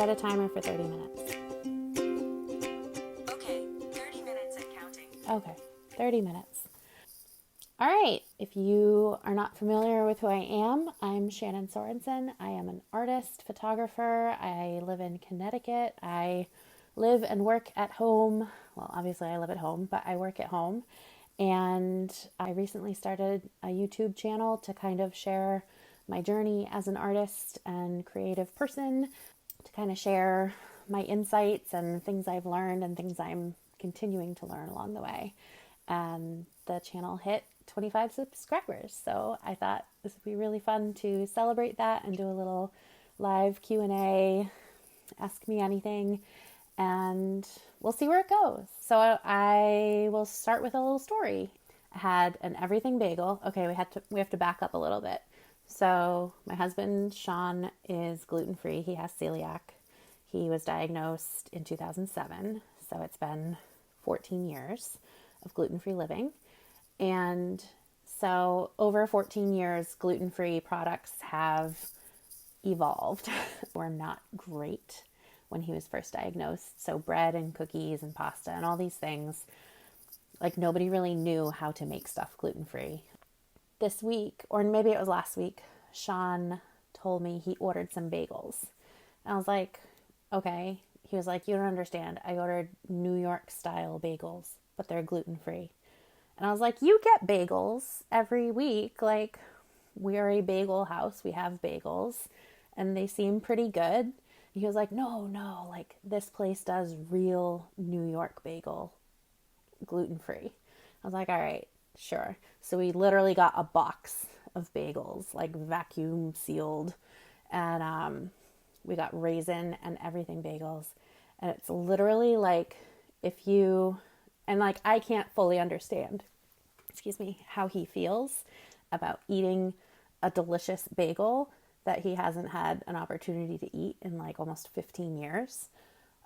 set a timer for 30 minutes. Okay, 30 minutes and counting. Okay, 30 minutes. All right, if you are not familiar with who I am, I'm Shannon Sorensen. I am an artist, photographer. I live in Connecticut. I live and work at home. Well, obviously I live at home, but I work at home. And I recently started a YouTube channel to kind of share my journey as an artist and creative person, to kind of share my insights and things I've learned and things I'm continuing to learn along the way. And the channel hit 25 subscribers. So I thought this would be really fun to celebrate that and do a little live Q&A, ask me anything, and we'll see where it goes. So I will start with a little story. I had an everything bagel. Okay, we have to back up a little bit. So my husband, Sean, is gluten-free. He has celiac. He was diagnosed in 2007. So it's been 14 years of gluten-free living. And so over 14 years, gluten-free products have evolved. Were not great when he was first diagnosed. So bread and cookies and pasta and all these things, like nobody really knew how to make stuff gluten-free. This week, or maybe it was last week, Sean told me he ordered some bagels. And I was like, okay. He was like, you don't understand. I ordered New York style bagels, but they're gluten-free. And I was like, you get bagels every week. Like, we are a bagel house. We have bagels and they seem pretty good. And he was like, no, like this place does real New York bagel, gluten-free. I was like, all right, sure. So we literally got a box of bagels, like vacuum sealed. And we got raisin and everything bagels. And it's literally like I can't fully understand, how he feels about eating a delicious bagel that he hasn't had an opportunity to eat in like almost 15 years.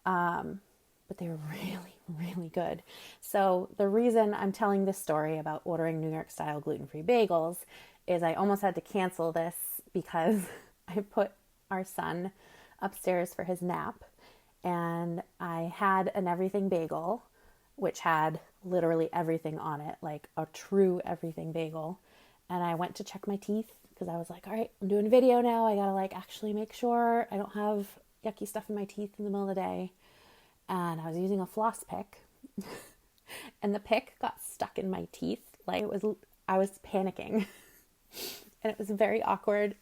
But they were really, really good. So the reason I'm telling this story about ordering New York style gluten-free bagels is I almost had to cancel this because I put our son upstairs for his nap and I had an everything bagel, which had literally everything on it, like a true everything bagel. And I went to check my teeth because I was like, all right, I'm doing a video now. I gotta like actually make sure I don't have yucky stuff in my teeth in the middle of the day. And I was using a floss pick and the pick got stuck in my teeth. I was panicking and it was very awkward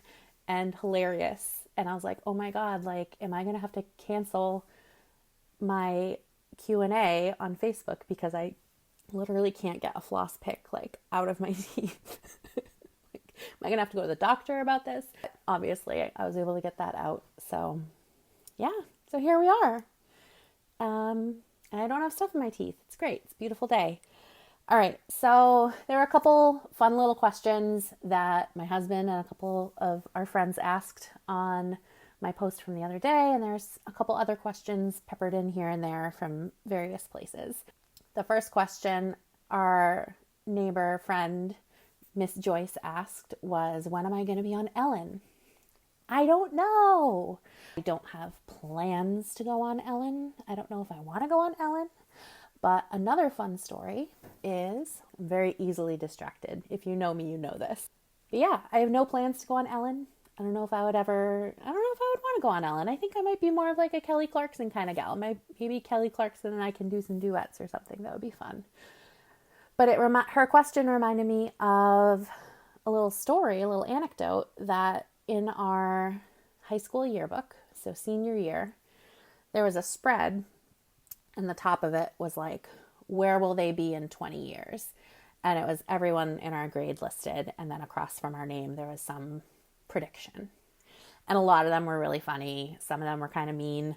and hilarious. And I was like, oh my God, like, am I going to have to cancel my Q&A on Facebook because I literally can't get a floss pick like out of my teeth? Like, am I going to have to go to the doctor about this? But obviously I was able to get that out. So yeah, so here we are. And I don't have stuff in my teeth. It's great. It's a beautiful day. All right. So there were a couple fun little questions that my husband and a couple of our friends asked on my post from the other day. And there's a couple other questions peppered in here and there from various places. The first question our neighbor friend, Miss Joyce, asked was, when am I going to be on Ellen? I don't know. I don't have plans to go on Ellen. I don't know if I want to go on Ellen. But another fun story is I'm very easily distracted. If you know me, you know this. But yeah, I have no plans to go on Ellen. I don't know if I would want to go on Ellen. I think I might be more of like a Kelly Clarkson kind of gal. Maybe Kelly Clarkson and I can do some duets or something. That would be fun. But her question reminded me of a little story, a little anecdote that in our high school yearbook, so senior year, there was a spread and the top of it was like, where will they be in 20 years? And it was everyone in our grade listed. And then across from our name, there was some prediction. And a lot of them were really funny. Some of them were kind of mean.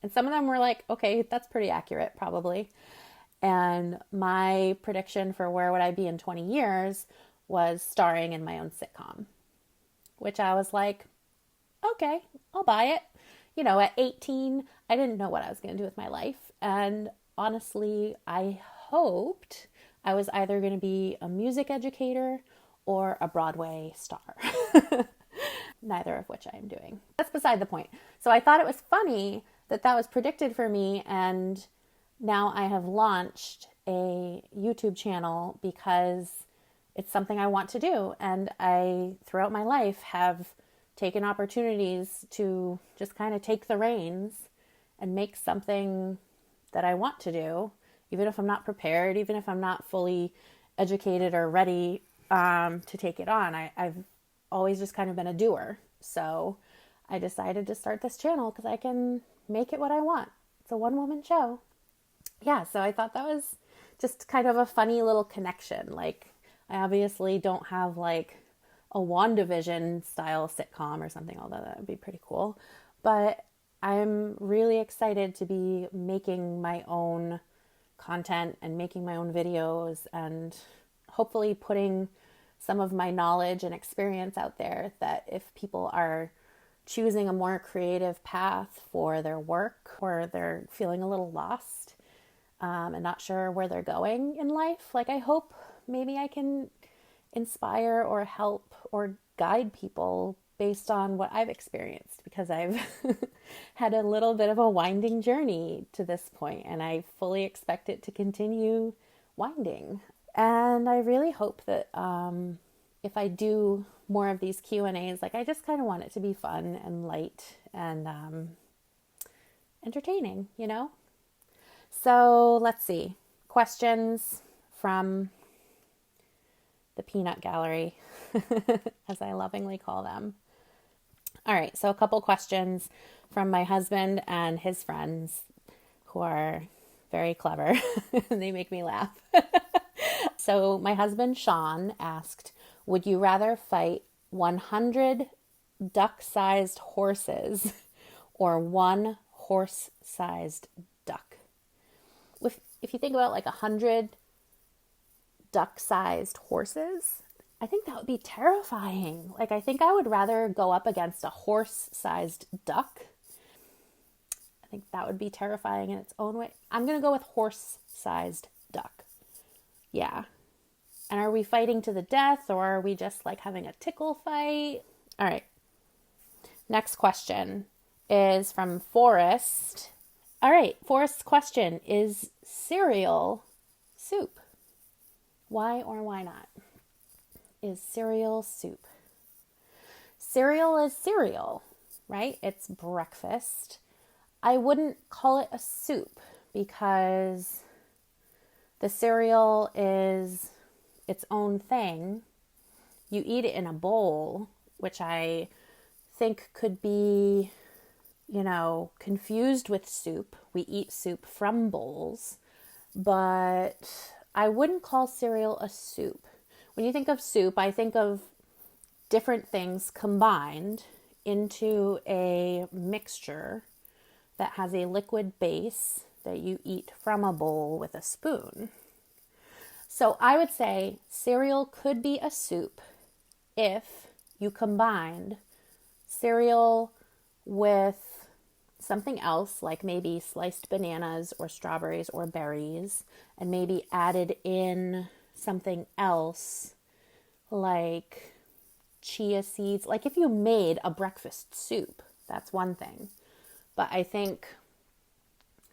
And some of them were like, okay, that's pretty accurate, probably. And my prediction for where would I be in 20 years was starring in my own sitcom, which I was like, okay, I'll buy it. At 18, I didn't know what I was going to do with my life. And honestly, I hoped I was either going to be a music educator or a Broadway star. neither of which I am doing. That's beside the point. So I thought it was funny that that was predicted for me, and now I have launched a YouTube channel because it's something I want to do. And I, throughout my life, have taken opportunities to just kind of take the reins and make something that I want to do, even if I'm not prepared, even if I'm not fully educated or ready to take it on. I've always just kind of been a doer. So I decided to start this channel because I can make it what I want. It's a one-woman show. Yeah, so I thought that was just kind of a funny little connection. Like, I obviously don't have like a WandaVision style sitcom or something, although that would be pretty cool. But I'm really excited to be making my own content and making my own videos and hopefully putting some of my knowledge and experience out there, that if people are choosing a more creative path for their work, or they're feeling a little lost and not sure where they're going in life, like, I hope maybe I can inspire or help or guide people based on what I've experienced, because I've had a little bit of a winding journey to this point, and I fully expect it to continue winding. And I really hope that if I do more of these Q&As, like, I just kind of want it to be fun and light and entertaining, you know? So let's see. Questions from the peanut gallery, as I lovingly call them. All right, so a couple questions from my husband and his friends, who are very clever. They make me laugh. So my husband, Sean, asked, would you rather fight 100 duck-sized horses or one horse-sized duck? If you think about like 100 duck-sized horses, I think that would be terrifying. Like, I think I would rather go up against a horse-sized duck. I think that would be terrifying in its own way. I'm going to go with horse-sized duck. Yeah. And are we fighting to the death, or are we just like having a tickle fight? All right. Next question is from Forrest. All right. Forrest's question is cereal soup. Why or why not? Is cereal soup? Cereal is cereal, right? It's breakfast. I wouldn't call it a soup because the cereal is its own thing. You eat it in a bowl, which I think could be, confused with soup. We eat soup from bowls, but I wouldn't call cereal a soup. When you think of soup, I think of different things combined into a mixture that has a liquid base that you eat from a bowl with a spoon. So I would say cereal could be a soup if you combined cereal with something else, like maybe sliced bananas or strawberries or berries, and maybe added in something else like chia seeds. Like, if you made a breakfast soup, that's one thing. But I think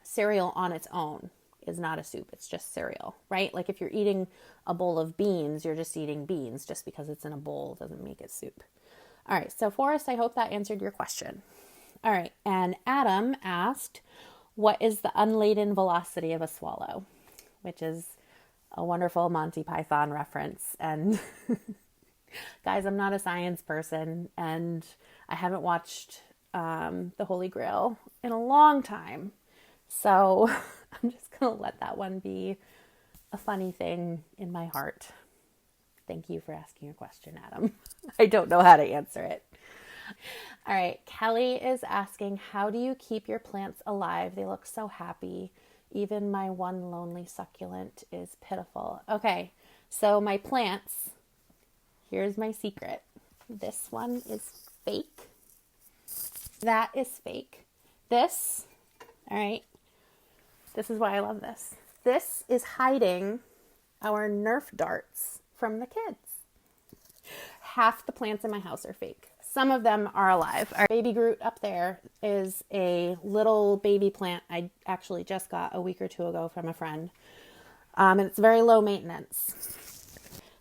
cereal on its own is not a soup. It's just cereal, right? Like, if you're eating a bowl of beans, you're just eating beans. Just because it's in a bowl doesn't make it soup. All right. So Forrest, I hope that answered your question. All right. And Adam asked, what is the unladen velocity of a swallow? Which is a wonderful Monty Python reference. And guys, I'm not a science person, and I haven't watched The Holy Grail in a long time. So I'm just going to let that one be a funny thing in my heart. Thank you for asking a question, Adam. I don't know how to answer it. All right. Kelly is asking, how do you keep your plants alive? They look so happy. Even my one lonely succulent is pitiful. Okay. So my plants, here's my secret. This one is fake. That is fake. This, all right. This is why I love this. This is hiding our Nerf darts from the kids. Half the plants in my house are fake. Some of them are alive. Our baby Groot up there is a little baby plant I actually just got a week or two ago from a friend. And it's very low maintenance.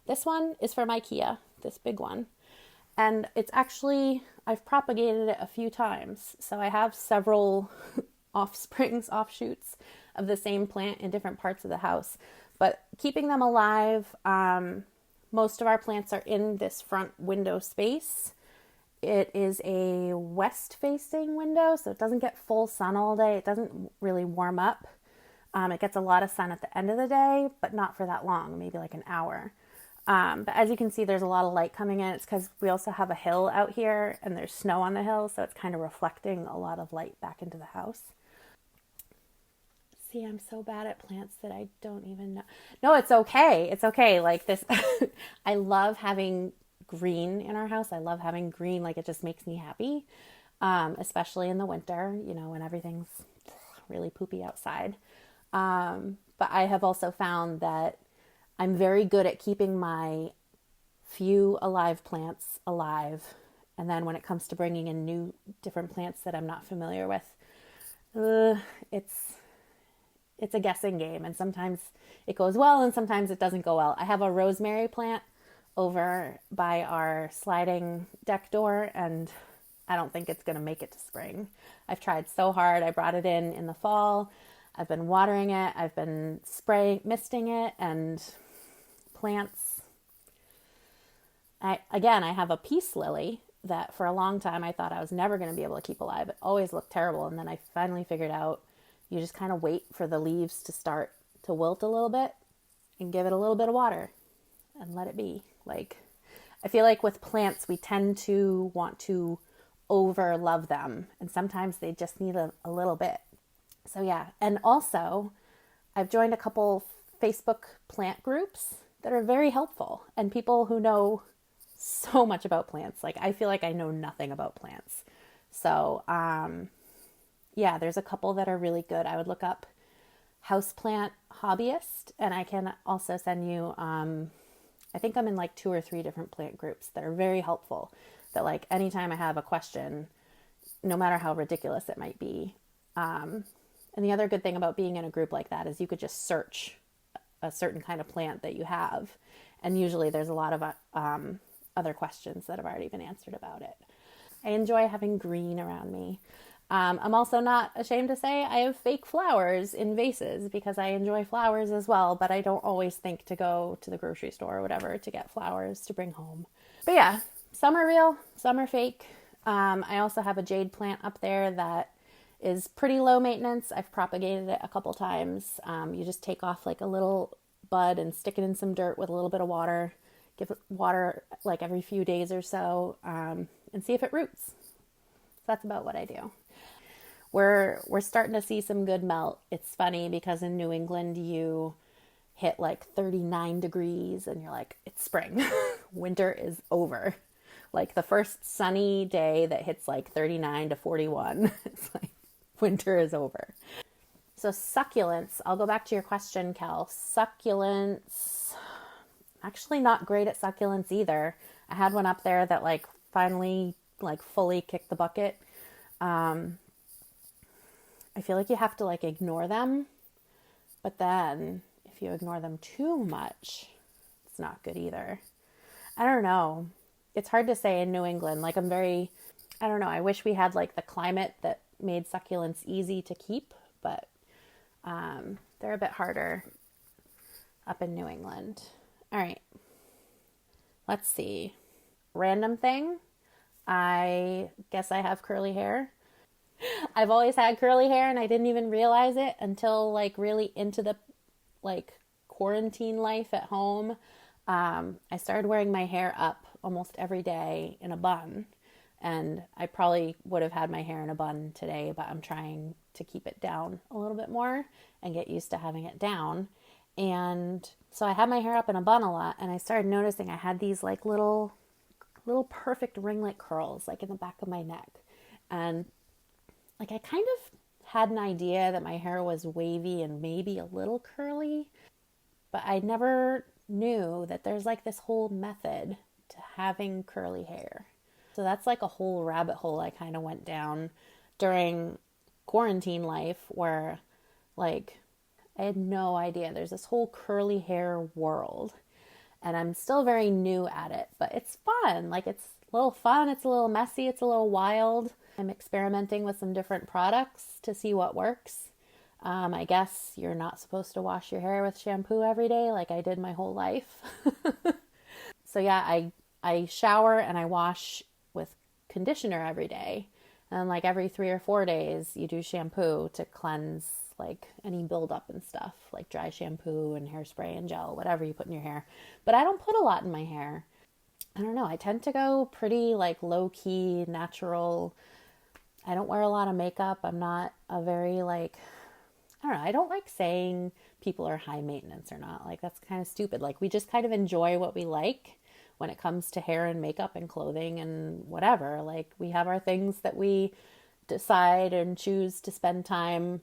This one is from IKEA, this big one. And it's actually, I've propagated it a few times. So I have several offshoots of the same plant in different parts of the house. But keeping them alive, most of our plants are in this front window space. It is a west-facing window, so it doesn't get full sun all day. It doesn't really warm up. It gets a lot of sun at the end of the day, but not for that long, maybe like an hour. But as you can see, there's a lot of light coming in. It's because we also have a hill out here, and there's snow on the hill, so it's kind of reflecting a lot of light back into the house. See, I'm so bad at plants that I don't even know. No, it's okay. It's okay. Like this, I love having green in our house. I love having green. Like it just makes me happy, especially in the winter, you know, when everything's really poopy outside. But I have also found that I'm very good at keeping my few alive plants alive. And then when it comes to bringing in new different plants that I'm not familiar with, it's a guessing game. And sometimes it goes well and sometimes it doesn't go well. I have a rosemary plant over by our sliding deck door, and I don't think it's going to make it to spring. I've tried so hard. I brought it in the fall. I've been watering it. I've been misting it, and plants. I have a peace lily that for a long time I thought I was never going to be able to keep alive. It always looked terrible. And then I finally figured out you just kind of wait for the leaves to start to wilt a little bit and give it a little bit of water and let it be. Like, I feel like with plants, we tend to want to over love them. And sometimes they just need a little bit. So yeah. And also I've joined a couple Facebook plant groups that are very helpful, and people who know so much about plants. Like I feel like I know nothing about plants. So, yeah, there's a couple that are really good. I would look up Houseplant Hobbyist, and I can also send you, I think I'm in like 2 or 3 different plant groups that are very helpful, that like anytime I have a question, no matter how ridiculous it might be. And the other good thing about being in a group like that is you could just search a certain kind of plant that you have. And usually there's a lot of other questions that have already been answered about it. I enjoy having green around me. I'm also not ashamed to say I have fake flowers in vases because I enjoy flowers as well, but I don't always think to go to the grocery store or whatever to get flowers to bring home. But yeah, some are real, some are fake. I also have a jade plant up there that is pretty low maintenance. I've propagated it a couple times. You just take off like a little bud and stick it in some dirt with a little bit of water. Give it water like every few days or so, and see if it roots. So that's about what I do. We're starting to see some good melt. It's funny because in New England you hit like 39 degrees and you're like, it's spring. Winter is over. Like the first sunny day that hits like 39 to 41, it's like winter is over. So succulents, I'll go back to your question, Kel. Succulents, actually not great at succulents either. I had one up there that like finally like fully kicked the bucket. I feel like you have to like ignore them, but then if you ignore them too much, it's not good either. I don't know. It's hard to say in New England. Like I don't know. I wish we had like the climate that made succulents easy to keep, but they're a bit harder up in New England. All right. Let's see. Random thing. I guess I have curly hair. I've always had curly hair and I didn't even realize it until like really into the like quarantine life at home. I started wearing my hair up almost every day in a bun, and I probably would have had my hair in a bun today, but I'm trying to keep it down a little bit more and get used to having it down. And so I had my hair up in a bun a lot, and I started noticing I had these like little perfect ringlet curls like in the back of my neck. And like I kind of had an idea that my hair was wavy and maybe a little curly, but I never knew that there's like this whole method to having curly hair. So that's like a whole rabbit hole I kind of went down during quarantine life where like I had no idea there's this whole curly hair world. And I'm still very new at it, but it's fun. Like it's a little fun, it's a little messy, it's a little wild. I'm experimenting with some different products to see what works. I guess you're not supposed to wash your hair with shampoo every day like I did my whole life. So yeah, I shower and I wash with conditioner every day. And like every 3 or 4 days, you do shampoo to cleanse like any buildup and stuff, like dry shampoo and hairspray and gel, whatever you put in your hair. But I don't put a lot in my hair. I don't know. I tend to go pretty like low key, natural. I don't wear a lot of makeup. I'm not a very like, I don't know. I don't like saying people are high maintenance or not. Like that's kind of stupid. Like we just kind of enjoy what we like when it comes to hair and makeup and clothing and whatever. Like we have our things that we decide and choose to spend time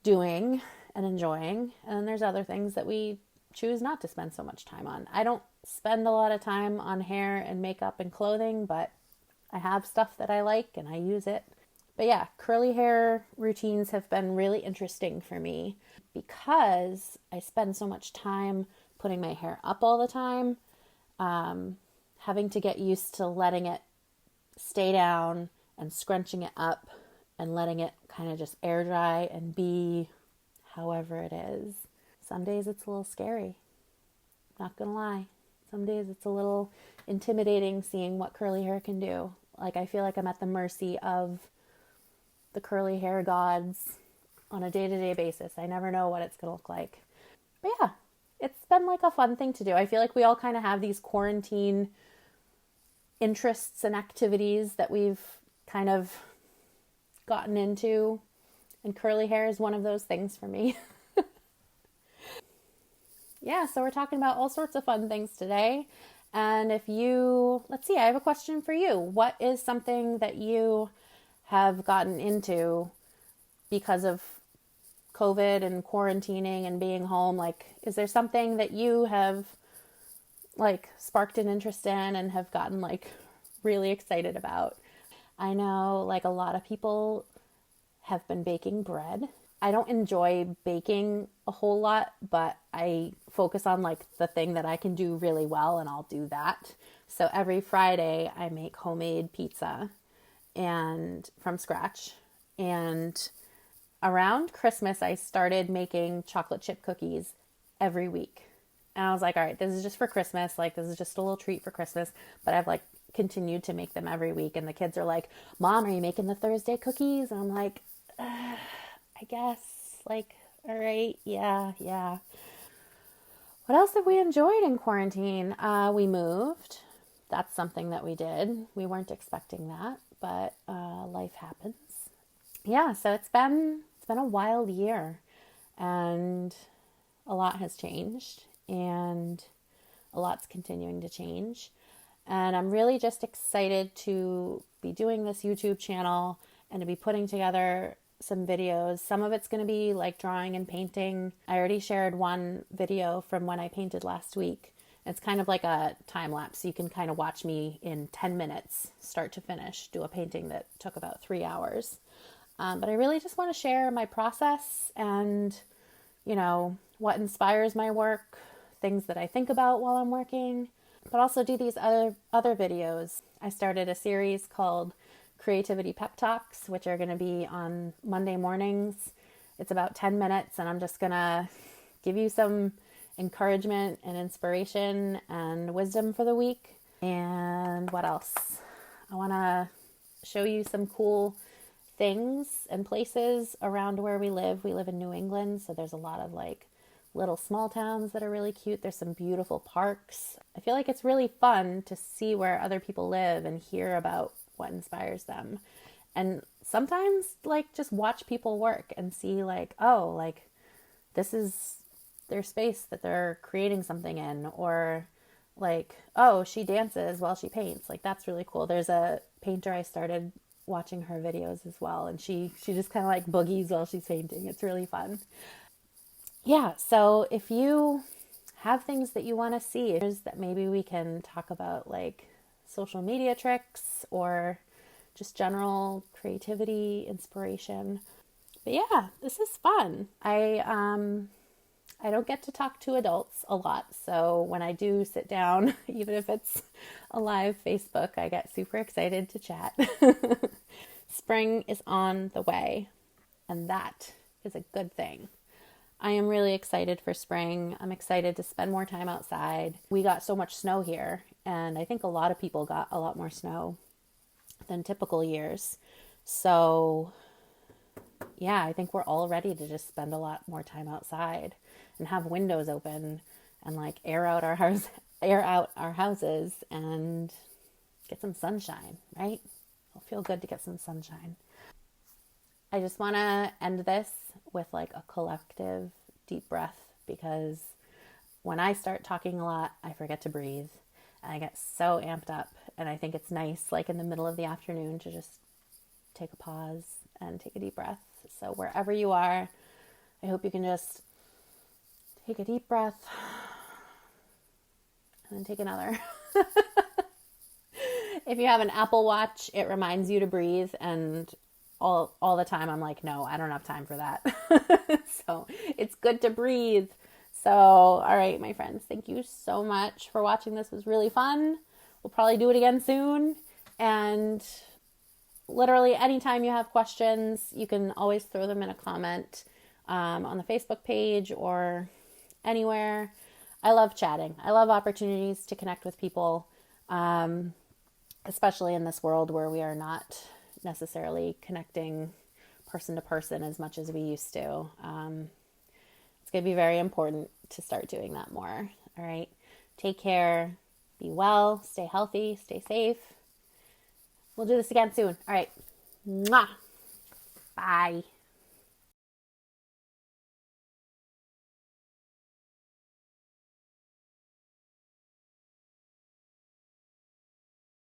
doing and enjoying. And then there's other things that we choose not to spend so much time on. I don't spend a lot of time on hair and makeup and clothing, but I have stuff that I like and I use it. But yeah, curly hair routines have been really interesting for me because I spend so much time putting my hair up all the time. Having to get used to letting it stay down and scrunching it up and letting it kind of just air dry and be however it is. Some days it's a little scary. Not gonna lie. Some days it's a little intimidating seeing what curly hair can do. Like I feel like I'm at the mercy of the curly hair gods on a day-to-day basis. I never know what it's gonna look like. But yeah, it's been like a fun thing to do. I feel like we all kind of have these quarantine interests and activities that we've kind of gotten into, and curly hair is one of those things for me. Yeah, so we're talking about all sorts of fun things today. And let's see, I have a question for you. What is something that you have gotten into because of COVID and quarantining and being home? Like, is there something that you have like sparked an interest in and have gotten like really excited about? I know like a lot of people have been baking bread. I don't enjoy baking a whole lot, but I focus on like the thing that I can do really well and I'll do that. So every Friday I make homemade pizza and from scratch. And around Christmas I started making chocolate chip cookies every week. And I was like, all right, this is just for Christmas. Like this is just a little treat for Christmas. But I've like continued to make them every week. And the kids are like, Mom, are you making the Thursday cookies? And I'm like, I guess, like, all right, yeah. What else have we enjoyed in quarantine? We moved. That's something that we did. We weren't expecting that, but life happens. Yeah, so it's been a wild year, and a lot has changed, and a lot's continuing to change. And I'm really just excited to be doing this YouTube channel and to be putting together some videos. Some of it's going to be like drawing and painting. I already shared one video from when I painted last week. It's kind of like a time lapse. You can kind of watch me in 10 minutes, start to finish, do a painting that took about 3 hours. But I really just want to share my process and, you know, what inspires my work, things that I think about while I'm working, but also do these other videos. I started a series called Creativity Pep Talks, which are going to be on Monday mornings. It's about 10 minutes, and I'm just going to give you some encouragement and inspiration and wisdom for the week. And what else? I want to show you some cool things and places around where we live. We live in New England, so there's a lot of like little small towns that are really cute. There's some beautiful parks. I feel like it's really fun to see where other people live and hear about what inspires them. And sometimes like just watch people work and see like, oh, like this is their space that they're creating something in, or like, oh, she dances while she paints. Like that's really cool. There's a painter I started watching her videos as well, and she just kind of like boogies while she's painting. It's really fun. Yeah, so if you have things that you want to see, that maybe we can talk about like social media tricks or just general creativity, inspiration. But yeah, this is fun. I don't get to talk to adults a lot, so when I do sit down, even if it's a live Facebook, I get super excited to chat. Spring is on the way, and that is a good thing. I am really excited for spring. I'm excited to spend more time outside. We got so much snow here, and I think a lot of people got a lot more snow than typical years. So yeah, I think we're all ready to just spend a lot more time outside and have windows open and like air out our houses and get some sunshine, right? It'll feel good to get some sunshine. I just want to end this with like a collective deep breath, because when I start talking a lot, I forget to breathe and I get so amped up, and I think it's nice like in the middle of the afternoon to just take a pause and take a deep breath. So wherever you are, I hope you can just take a deep breath and then take another. If you have an Apple Watch, it reminds you to breathe, and all the time I'm like, no, I don't have time for that. So it's good to breathe. So, all right, my friends, thank you so much for watching. This was really fun. We'll probably do it again soon. And literally anytime you have questions, you can always throw them in a comment on the Facebook page or anywhere. I love chatting. I love opportunities to connect with people, especially in this world where we are not necessarily connecting person to person as much as we used to. It's going to be very important to start doing that more. All right. Take care. Be well. Stay healthy. Stay safe. We'll do this again soon. All right. Mwah. Bye.